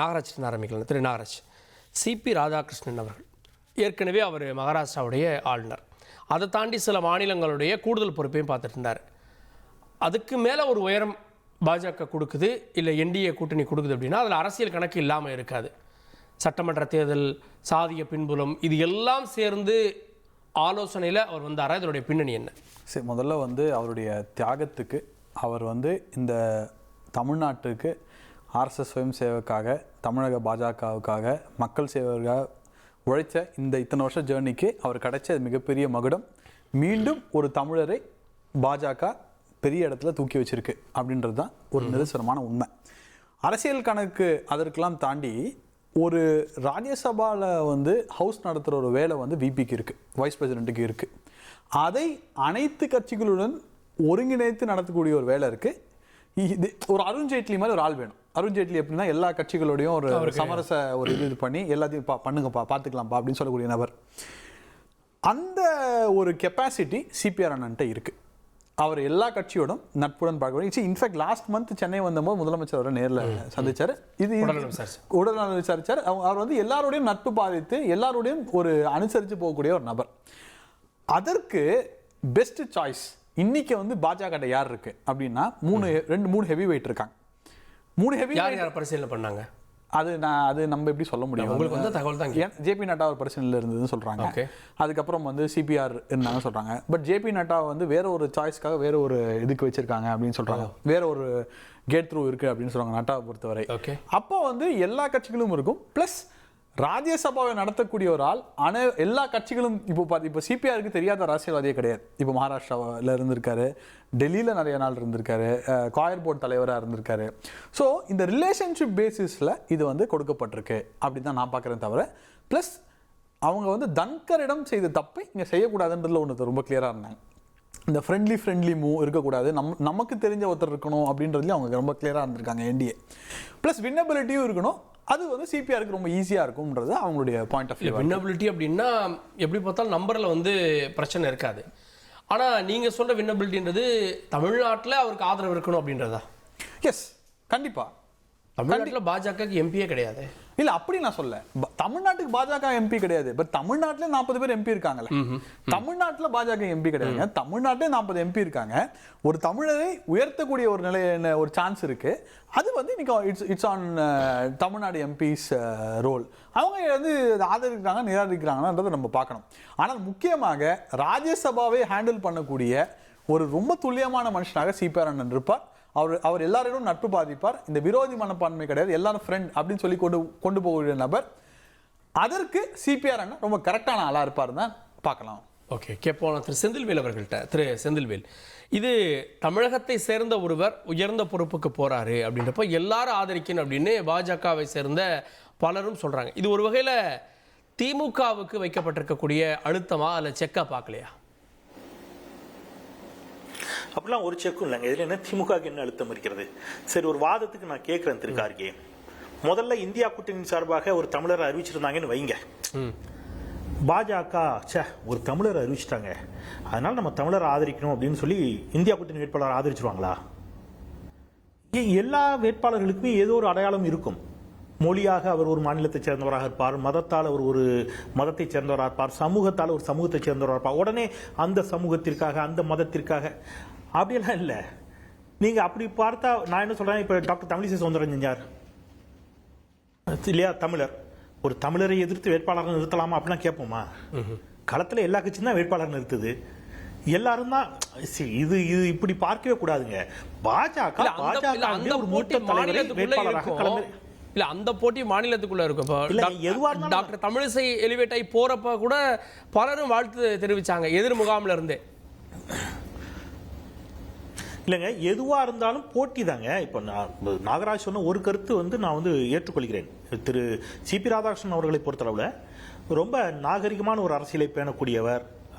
நாகராஜ் ஆரம்பிக்கலாம். திரு நாகராஜ், சிபி ராதாகிருஷ்ணன் அவர்கள் ஏற்கனவே அவர் மகாராஷ்டிராவுடைய ஆளுநர், அதை தாண்டி சில மாநிலங்களுடைய கூடுதல் பொறுப்பையும் பார்த்துட்டு இருந்தார். அதுக்கு மேலே ஒரு உயரம் பாஜக கொடுக்குது, இல்லை என்டிஏ கூட்டணி கொடுக்குது அப்படின்னா அதில் அரசியல் கணக்கு இல்லாமல் இருக்காது. சட்டமன்ற தேர்தல், சாதிய பின்புலம், இது எல்லாம் சேர்ந்து ஆலோசனையில் அவர் வந்தாரா? இதனுடைய பின்னணி என்ன? சரி, முதல்ல அவருடைய தியாகத்துக்கு அவர் இந்த தமிழ்நாட்டுக்கு ஆர்எஸ்எஸ் சுயம் சேவைக்காக, தமிழக பாஜகவுக்காக, மக்கள் சேவைக்காக உழைச்ச இத்தனை வருஷ ஜேர்னிக்கு அவர் கிடைச்ச மிகப்பெரிய மகுடம். மீண்டும் ஒரு தமிழரை பாஜக பெரிய இடத்துல தூக்கி வச்சிருக்கு அப்படின்றது தான் ஒரு நிதர்சனமான உண்மை. அரசியல் கணக்கு அதற்கெல்லாம் தாண்டி ஒரு ராஜ்யசபாவில் ஹவுஸ் நடத்துகிற ஒரு வேலை விபிக்கு இருக்குது, வைஸ் பிரசிடென்ட்டுக்கு இருக்குது. அதை அனைத்து கட்சிகளுடன் ஒருங்கிணைத்து நடத்தக்கூடிய ஒரு வேலை இருக்குது. இது ஒரு அருண்ஜேட்லி மாதிரி ஒரு ஆள் வேணும். அருண்ஜேட்லி எப்படின்னா எல்லா கட்சிகளோடையும் ஒரு சமரச ஒரு இது பண்ணி எல்லாத்தையும் பண்ணுங்கப்பா, பார்த்துக்கலாம்ப்பா அப்படின்னு சொல்லக்கூடிய நபர். அந்த ஒரு கெப்பாசிட்டி சிபிஆர் அண்ணன்ட்ட இருக்குது. அவர் எல்லா கட்சியோடும் நட்புடன் பார்க்க. இன்ஃபேக்ட் லாஸ்ட் மந்த் சென்னை வந்தபோது முதலமைச்சர் அவரை நேரில் சந்திச்சார். இது உடல்நல விசாரிச்சார். அவர் எல்லாரோடையும் நட்பு பாதித்து எல்லாரோடையும் ஒரு அனுசரித்து போகக்கூடிய ஒரு நபர். அதற்கு பெஸ்ட் சாய்ஸ் இன்னைக்கு பாஜக யார் இருக்கு அப்படின்னா மூணு ஹெவி வெயிட் இருக்காங்க. 3 ஹெவி யார் பரிசீலனை பண்ணாங்க? அது நம்ம எப்படி சொல்ல முடியும்? உங்களுக்கு தகவல் தான். ஜேபி நட்டா ஒரு பரிசீலனையில் இருந்ததுன்னு சொல்றாங்க. அதுக்கப்புறம் சிபிஆர் இருந்தாங்க சொல்றாங்க. பட் ஜேபி நட்டா வேற ஒரு சாய்ஸ்க்காக வேற ஒரு இதுக்கு வச்சிருக்காங்க அப்படின்னு சொல்றாங்க. வேற ஒரு கேட் த்ரூ இருக்கு அப்படின்னு சொல்றாங்க நட்டாவை பொறுத்தவரை. அப்போ எல்லா கட்சிகளும் இருக்கும். பிளஸ் ராஜ்யசபாவை நடத்தக்கூடிய ஒரு ஆள். ஆனால் எல்லா கட்சிகளும் இப்போ சிபிஆருக்கு தெரியாத அரசியல்வாதியே கிடையாது. இப்போ மகாராஷ்டிராவில் இருந்திருக்காரு, டெல்லியில் நிறைய நாள் இருந்திருக்காரு, காயர் போர்டு தலைவராக இருந்திருக்காரு. ஸோ இந்த ரிலேஷன்ஷிப் பேசிஸில் இது கொடுக்கப்பட்டிருக்கு அப்படி தான் நான் பார்க்குறேன். தவிர ப்ளஸ் அவங்க தன்கரிடம் செய்த தப்பை இங்கே செய்யக்கூடாதுன்றதுல ஒன்று ரொம்ப கிளியராக இருந்தாங்க. இந்த ஃப்ரெண்ட்லி மூவ் இருக்கக்கூடாது, நமக்கு தெரிஞ்ச ஒருத்தர் இருக்கணும் அப்படின்றதுலேயும் அவங்க ரொம்ப கிளியராக இருந்திருக்காங்க. என்டிஏ ப்ளஸ் வின்னபிலிட்டியும் இருக்கணும். அது சிபிஆருக்கு ரொம்ப ஈஸியாக இருக்கும்ன்றது அவங்களுடைய பாயிண்ட் ஆஃப் வியூ. வின்னபிலிட்டி அப்படின்னா எப்படி பார்த்தாலும் நம்பரில் பிரச்சனை இருக்காது. ஆனால் நீங்கள் சொல்கிற வின்னபிலிட்டின்றது தமிழ்நாட்டில் அவருக்கு ஆதரவு இருக்கணும் அப்படின்றதா? எஸ், கண்டிப்பாக. தமிழ்நாட்டில் பாஜகவுக்கு எம்பியே கிடையாது. இல்ல அப்படி நான் சொல்ல, தமிழ்நாட்டுக்கு பாஜக எம்பி கிடையாது. பட் தமிழ்நாட்டிலே 40 பேர் எம்பி இருக்காங்கல்ல. தமிழ்நாட்டில் பாஜக எம்பி கிடையாதுங்க. தமிழ்நாட்டிலே 40 எம்பி இருக்காங்க. ஒரு தமிழரை உயர்த்தக்கூடிய ஒரு ஒரு சான்ஸ் இருக்கு. அது இன்னைக்கு it's on Tamil Nadu MPs role. அவங்க ஆதரிக்கிறாங்க நிராகரிக்கிறாங்கன்றதை நம்ம பார்க்கணும். ஆனால் முக்கியமாக ராஜ்யசபாவை ஹேண்டில் பண்ணக்கூடிய ஒரு ரொம்ப துல்லியமான மனுஷனாக சிபிஆர் அண்ணன் இருப்பார். அவர் எல்லாரோடும் நட்பு பாதிப்பார். இந்த விரோதி மனப்பான்மை கிடையாது, எல்லாரும் ஃப்ரெண்ட் அப்படின்னு சொல்லி கொண்டு போகக்கூடிய நபர். அதற்கு சிபிஆர் அண்ணன் ரொம்ப கரெக்டான ஆளா இருப்பார் தான் பார்க்கலாம். ஓகே, கேட்போம் திரு செந்தில்வேல் அவர்கள்ட்ட. திரு செந்தில்வேல், இது தமிழகத்தை சேர்ந்த ஒருவர் உயர்ந்த பொறுப்புக்கு போறாரு அப்படின்றப்ப எல்லாரும் ஆதரிக்கணும் அப்படின்னு பாஜகவை சேர்ந்த பலரும் சொல்றாங்க. இது ஒரு வகையில திமுகவுக்கு வைக்கப்பட்டிருக்கக்கூடிய அழுத்தமா அல்ல செக்கா பார்க்கலையா? அப்படிலாம் ஒரு செக்கும் இல்லைங்க. இதுல என்ன திமுகவுக்கு என்ன அழுத்தம் இருக்கிறது? சரி, ஒரு வாதத்துக்கு நான் கேட்கிறேன் திரு கார்கே. முதல்ல இந்தியா கூட்டணி சார்பாக ஒரு தமிழரை அறிவிச்சிருந்தாங்கன்னு வைங்க. பாஜக ஒரு தமிழரை அறிவிச்சிட்டாங்க, அதனால நம்ம தமிழரை ஆதரிக்கணும் அப்படின்னு சொல்லி இந்தியா கூட்டணி வேட்பாளர் ஆதரிச்சிருவாங்களா? எல்லா வேட்பாளர்களுக்குமே ஏதோ ஒரு அடையாளம் இருக்கும். மொழியாக அவர் ஒரு மாநிலத்தை சேர்ந்தவராக இருப்பார், மதத்தால் அவர் ஒரு மதத்தை சேர்ந்தவராக இருப்பார், சமூகத்தால் ஒரு சமூகத்தை சேர்ந்தவராக இருப்பார். உடனே அந்த சமூகத்திற்காக அந்த மதத்திற்காக அப்படியெல்லாம் இல்லை. நீங்க அப்படி பார்த்தா நான் என்ன சொல்றேன், இப்ப டாக்டர் தமிழிசை சவுந்தரராஜன் செஞ்சார் இல்லையா? தமிழர், ஒரு தமிழரை எதிர்த்து வேட்பாளர் நிறுத்தலாமா அப்படின்னா கேட்போமா? களத்துல எல்லா கட்சியும் தான் வேட்பாளர் நிறுத்துது. எல்லாரும் தான் இது இப்படி பார்க்கவே கூடாதுங்க. பாஜக ஒரு மூத்த தலைவரை வேட்பாளராக களம் இல்ல, அந்த போட்டி மாநிலத்துக்குள்ள இருக்கும். டாக்டர் தமிழிசை எலிவேட் ஆகி போறப்ப கூட பலரும் வாழ்த்து தெரிவிச்சாங்க எதிர் முகாம்ல இருந்தே. இல்லைங்க, எதுவா இருந்தாலும் போட்டி தாங்க. இப்போ நாகராஜ் சொன்ன ஒரு கருத்து நான் ஏற்றுக்கொள்கிறேன். திரு சிபி ராதாகிருஷ்ணன் அவர்களை பொறுத்தளவுல ரொம்ப நாகரிகமான ஒரு அரசியலை பேணக்கூடியவர்,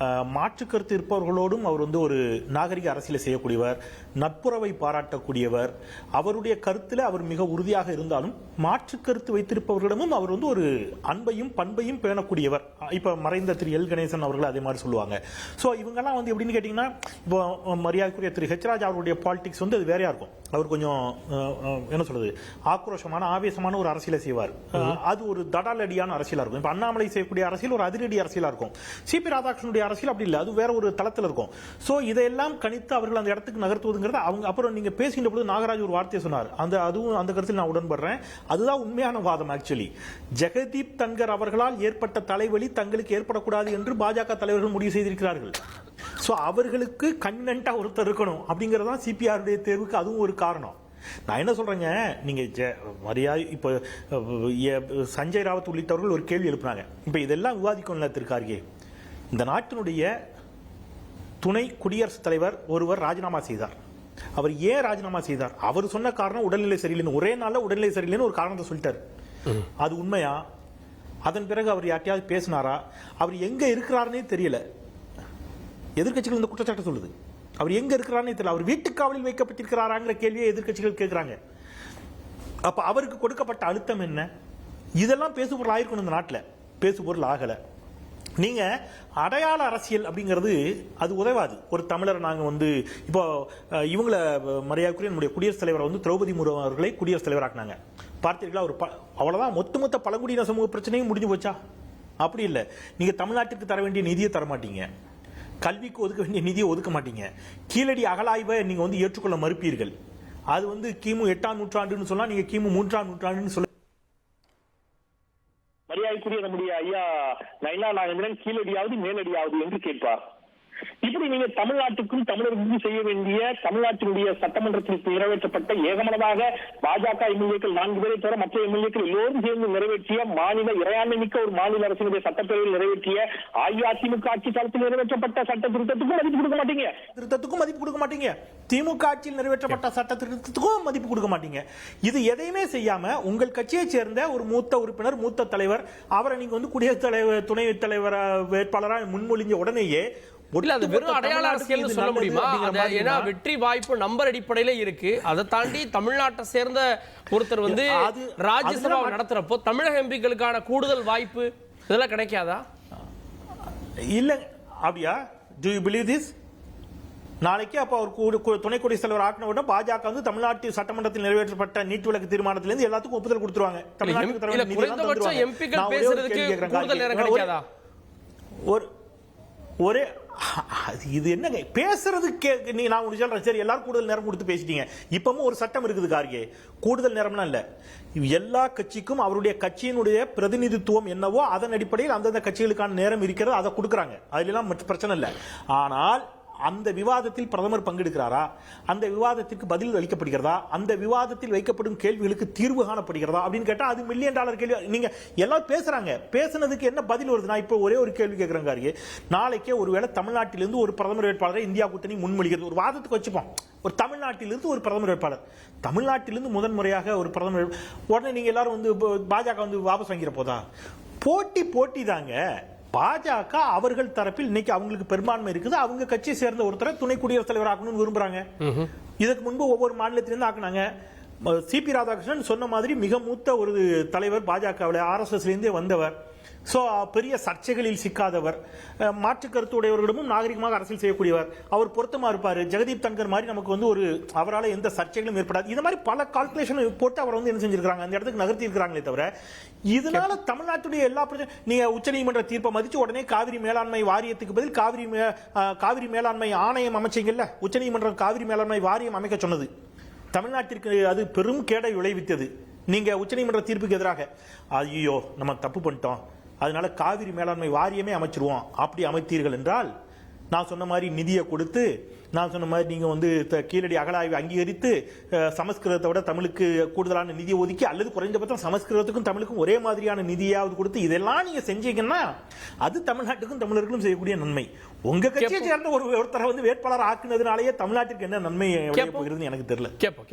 மாற்று கருத்து இருப்பவர்களோடும் அவர் ஒரு நாகரிக அரசியலை செய்யக்கூடியவர், நட்புறவை பாராட்டக்கூடியவர். அவருடைய கருத்துல அவர் மிக உறுதியாக இருந்தாலும் மாற்று கருத்து வைத்திருப்பவர்களிடமும் அவர் ஒரு அன்பையும் பண்பையும் பேணக்கூடியவர். இப்ப மறைந்த திரு எல் கணேசன் அவர்கள் அதே மாதிரி சொல்லுவாங்க. ஸோ இவங்கெல்லாம் எப்படின்னு கேட்டீங்கன்னா, இப்போ மரியாதைக்குரிய திரு ஹெச் ராஜா அவருடைய பாலிடிக்ஸ் அது வேறையா இருக்கும். அவர் கொஞ்சம் என்ன சொல்றது, ஆக்ரோஷமான ஆவேசமான ஒரு அரசியலை செய்வார். அது ஒரு தடாலடியான அரசியலா இருக்கும். இப்ப அண்ணாமலை செய்யக்கூடிய அரசியல் ஒரு அதிரடி அரசியலா இருக்கும். சிபி ராதாகிருஷ்ணனுடைய அரசியல் அப்படி இல்லை, அது வேற ஒரு தளத்தில் இருக்கும். சோ இதையெல்லாம் கணித்து அவர்கள் அந்த இடத்துக்கு நகர்த்துவதுங்கிறது அவங்க. அப்புறம் நீங்க பேசுகின்ற பொழுது நாகராஜ் ஒரு வார்த்தையை சொன்னார், அதுவும் அந்த கருத்தில் நான் உடன்படுறேன். அதுதான் உண்மையான வாதம். ஆக்சுவலி ஜெகதீப் தன்கர் அவர்களால் ஏற்பட்ட தலைவலி தங்களுக்கு ஏற்படக்கூடாது என்று பாஜக தலைவர்கள் முடிவு செய்திருக்கிறார்கள். சோ அவர்களுக்கு கன்வென்ட்டா ஒருத்தர் இருக்கணும் அப்படிங்கறதா சிபிஆருடைய தேர்வுக்கு அதுவும் ஒரு காரணம். நான் என்ன சொல்றேங்க, நீங்க மரியாதை இப்ப சஞ்சய் ராவத் உள்ளிட்டவர்கள் ஒரு கேள்வி எழுப்புனாங்க. இப்ப இதெல்லாம் விவாதிக்கணும் திருக்கார்கே. இந்த நாட்டினுடைய துணை குடியரசுத் தலைவர் ஒருவர் ராஜினாமா செய்தார். அவர் ஏன் ராஜினாமா செய்தார்? அவர் சொன்ன காரணம் உடல்நிலை சரியில்லைன்னு. ஒரே நாள்ல உடல்நிலை சரியில்லைன்னு ஒரு காரணத்தை சொல்லிட்டார். அது உண்மையா? அதன் பிறகு அவர் யார்ட்டையாவது பேசினாரா? அவர் எங்க இருக்கிறாருன்னே தெரியல. எதிர்க்கட்சிகள் இந்த குற்றச்சாட்டு சொல்லுது. அவர் எங்க இருக்கிறாருன்னு தெரியல. அவர் வீட்டுக்கு காவலில் வைக்கப்பட்டிருக்கிறாராங்கிற கேள்வியை எதிர்க்கட்சிகள் கேட்கிறாங்க. அப்ப அவருக்கு கொடுக்கப்பட்ட அழுத்தம் என்ன? இதெல்லாம் பேசுபொருள் ஆயிருக்கணும். இந்த நாட்டில் பேசுபொருள் ஆகல. நீங்க அடையாள அரசியல் அப்படிங்கிறது அது உதவாது. ஒரு தமிழர் நாங்க இப்போ இவங்களை மரியாதைக்குரிய நம்முடைய குடியரசுத் தலைவர் திரௌபதி முர்மு அவர்களை குடியரசுத் தலைவர் ஆக்கினாங்க. பார்த்தீர்களா? ஒரு அவ்வளவுதான், மொத்த பழங்குடியின சமூக பிரச்சனையும் முடிஞ்சு போச்சா? அப்படி இல்லை. நீங்க தமிழ்நாட்டுக்கு தர வேண்டிய நிதியை தர மாட்டீங்க, கல்விக்கு ஒதுக்க வேண்டிய நிதியை ஒதுக்க மாட்டீங்க, கீழடி அகலாய்வை நீங்க ஏற்றுக்கொள்ள மறுப்பீர்கள். அது கிமு 8ஆம் நூற்றாண்டுன்னு சொன்னா நீங்க கிமு 3ஆம் நூற்றாண்டுன்னு சொல்ல. மரியாதைக்குரிய நம்முடைய ஐயா நயினா நாகேந்திரன் கீழடியாவது மேலடியாவது என்று கேட்பார். இப்படி நீங்க தமிழ்நாட்டுக்கும் தமிழர்களுக்கும் செய்ய வேண்டிய தமிழ்நாட்டினுடைய சட்டமன்றத்தில் நிறைவேற்றப்பட்ட ஏகமனதாக பாஜக எம்எல்ஏக்கள் 4 பேரை தவிர மற்ற எம்எல்ஏக்கள் எல்லோரும் சேர்ந்து நிறைவேற்றிய மாநில இறையாண்மை மிக்க ஒரு மாநில அரசினுடைய சட்டப்பேரவையில் நிறைவேற்றிய அஇஅதிமுக ஆட்சி காலத்தில் நிறைவேற்றப்பட்ட சட்ட திருத்தத்துக்கும் மதிப்பு கொடுக்க மாட்டீங்க. திருத்தத்துக்கும் மதிப்பு கொடுக்க மாட்டீங்க. திமுக ஆட்சியில் நிறைவேற்றப்பட்ட சட்ட திருத்தத்துக்கும் மதிப்பு கொடுக்க மாட்டீங்க. இது எதையுமே செய்யாம உங்கள் கட்சியை சேர்ந்த ஒரு மூத்த உறுப்பினர், மூத்த தலைவர், அவரை நீங்க குடியரசுத் தலைவர் துணை தலைவர் வேட்பாளராக முன்மொழிஞ்ச உடனேயே வெறும் அடையாள அரசியல் சொல்ல முடியுமா? ஏன்னா வெற்றி வாய்ப்பு நம்பர் அடிப்படையில இருக்கு. அதை தாண்டி தமிழ்நாட்டை சேர்ந்த ஒருத்தர் ராஜ்யசபா நடத்துறப்போ தமிழக எம்பிக்களுக்கான கூடுதல் வாய்ப்பு இதெல்லாம் கிடைக்காதா? இல்ல அப்படியா? Do you believe this? நாளைக்கு அப்ப அவர் துணை குடியரசுத் தலைவர் ஆக்கின உடனே பாஜக தமிழ்நாட்டு சட்டமன்றத்தில் நிறைவேற்றப்பட்ட நீட்டு விலக்கு தீர்மானத்திலிருந்து எல்லாத்துக்கும் ஒப்புதல் கொடுத்துருவாங்க. குறைந்தபட்சம் எம்பிக்கள் பேசுறதுக்கு கூடுதல் நேரம் கிடைக்காதா? ஒரே இது என்னங்க பேசுறதுக்கு? நான் உங்களுக்கு சொல்றேன், சரி எல்லாரும் கூடுதல் நேரம் கொடுத்து பேசிட்டீங்க. இப்பவும் ஒரு சட்டம் இருக்குது கார்கே, கூடுதல் நேரம்லாம் இல்ல. எல்லா கட்சிக்கும் அவருடைய கட்சியினுடைய பிரதிநிதித்துவம் என்னவோ அதன் அடிப்படையில் அந்தந்த கட்சிகளுக்கான நேரம் இருக்கிறது, அதை கொடுக்குறாங்க. அதுல எல்லாம் பிரச்சனை இல்லை. ஆனால் அந்த விவாதத்தில் பிரதமர் பங்கெடுக்கிறாரா? அந்த விவாதத்திற்கு பதில் அளிக்கப்படுகிறதா? அந்த விவாதத்தில் வைக்கப்படும் கேள்விகளுக்கு தீர்வு காணப்படுகிறதா அப்படின்னு கேட்டா அது $1 மில்லியன் கேள்வி. நீங்க எல்லாம் பேசுறாங்க, பேசுனதுக்கு என்ன பதில் வருது? நான் இப்போ ஒரே ஒரு கேள்வி கேட்கிறேன். நாளைக்கே ஒருவேளை தமிழ்நாட்டிலிருந்து ஒரு பிரதமர் வேட்பாளரை இந்தியா கூட்டணி முன்மொழிகிறது, ஒரு வாதத்துக்கு வச்சுப்போம். ஒரு தமிழ்நாட்டிலிருந்து ஒரு பிரதமர் வேட்பாளர், தமிழ்நாட்டிலிருந்து முதன்முறையாக ஒரு பிரதமர், உடனே நீங்க எல்லாரும் பாஜக வாபஸ் வாங்கிற போதா? போட்டி தாங்க. பாஜக அவர்கள் தரப்பில் இன்னைக்கு அவங்களுக்கு பெரும்பான்மை இருக்குது. அவங்க கட்சியை சேர்ந்த ஒருத்தரை துணை குடியரசுத் தலைவர் ஆக்கணும்னு விரும்புறாங்க. இதுக்கு முன்பு ஒவ்வொரு மாநிலத்திலிருந்து ஆக்குனாங்க. சிபி ராதாகிருஷ்ணன் சொன்ன மாதிரி மிக மூத்த ஒரு தலைவர், பாஜகவில் RSS வந்தவர். சோ பெரிய சர்ச்சைகளில் சிக்காதவர், மாற்று கருத்து உடையவர்களிடமும் நாகரிகமாக அரசியல் செய்யக்கூடியவர். அவர் பொருத்தமா இருப்பாரு. ஜெகதீப் தன்கர் மாதிரி நமக்கு ஒரு அவரால் எந்த சர்ச்சைகளும் ஏற்படாது. இந்த மாதிரி பல கால்குலேஷன் போட்டு அவர் என்ன செஞ்சிருக்காங்க, அந்த இடத்துக்கு நகர்த்தி இருக்கிறாங்களே தவிர இதனால தமிழ்நாட்டுடைய எல்லா பிரச்சனை. நீங்க உச்சநீதிமன்ற தீர்ப்பை மதிச்சு உடனே காவிரி மேலாண்மை வாரியத்துக்கு பதில் காவிரி மேலாண்மை ஆணையம் அமைச்சீங்கல்ல. உச்சநீதிமன்றம் காவிரி மேலாண்மை வாரியம் அமைக்க சொன்னது தமிழ்நாட்டிற்கு அது பெரும் கேடை விளைவித்தது. நீங்க உச்சநீதிமன்ற தீர்ப்புக்கு எதிராக ஐயோ நம்ம தப்பு பண்ணிட்டோம், அதனால காவிரி மேலாண்மை வாரியமே அமைச்சிருவோம். அப்படி அமைத்தீர்கள் என்றால் நான் சொன்ன மாதிரி நிதியை கொடுத்து, நான் சொன்ன மாதிரி நீங்க கீழடி அகழாய்வை அங்கீகரித்து சமஸ்கிருதத்தை விட தமிழுக்கு கூடுதலான நிதியை ஒதுக்கி, அல்லது குறைந்தபட்சம் சமஸ்கிருதத்துக்கும் தமிழுக்கும் ஒரே மாதிரியான நிதியாவது கொடுத்து இதெல்லாம் நீங்க செஞ்சீங்கன்னா அது தமிழ்நாட்டுக்கும் தமிழர்களும் செய்யக்கூடிய நன்மை. உங்க கட்சியை சேர்ந்த ஒருத்தரை வேட்பாளர் ஆக்குனதுனாலேயே தமிழ்நாட்டுக்கு என்ன நன்மை போகிறதுன்னு எனக்கு தெரியல.